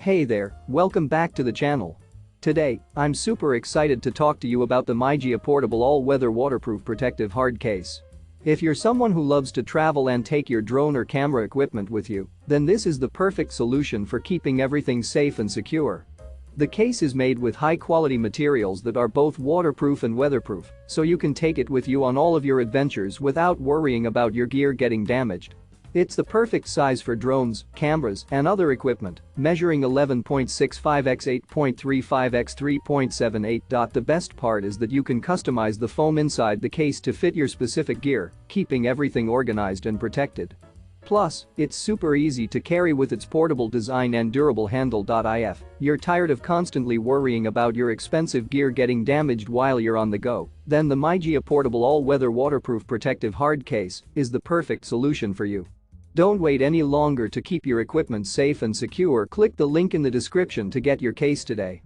Hey there, welcome back to the channel. Today, I'm super excited to talk to you about the MEIJIA portable all-weather waterproof protective hard case. If you're someone who loves to travel and take your drone or camera equipment with you, then this is the perfect solution for keeping everything safe and secure. The case is made with high-quality materials that are both waterproof and weatherproof, so you can take it with you on all of your adventures without worrying about your gear getting damaged. It's the perfect size for drones, cameras, and other equipment, measuring 11.65 x 8.35 x 3.78. The best part is that you can customize the foam inside the case to fit your specific gear, keeping everything organized and protected. Plus, it's super easy to carry with its portable design and durable handle. If you're tired of constantly worrying about your expensive gear getting damaged while you're on the go, then the MEIJIA portable all-weather waterproof protective hard case is the perfect solution for you. Don't wait any longer to keep your equipment safe and secure. Click the link in the description to get your case today.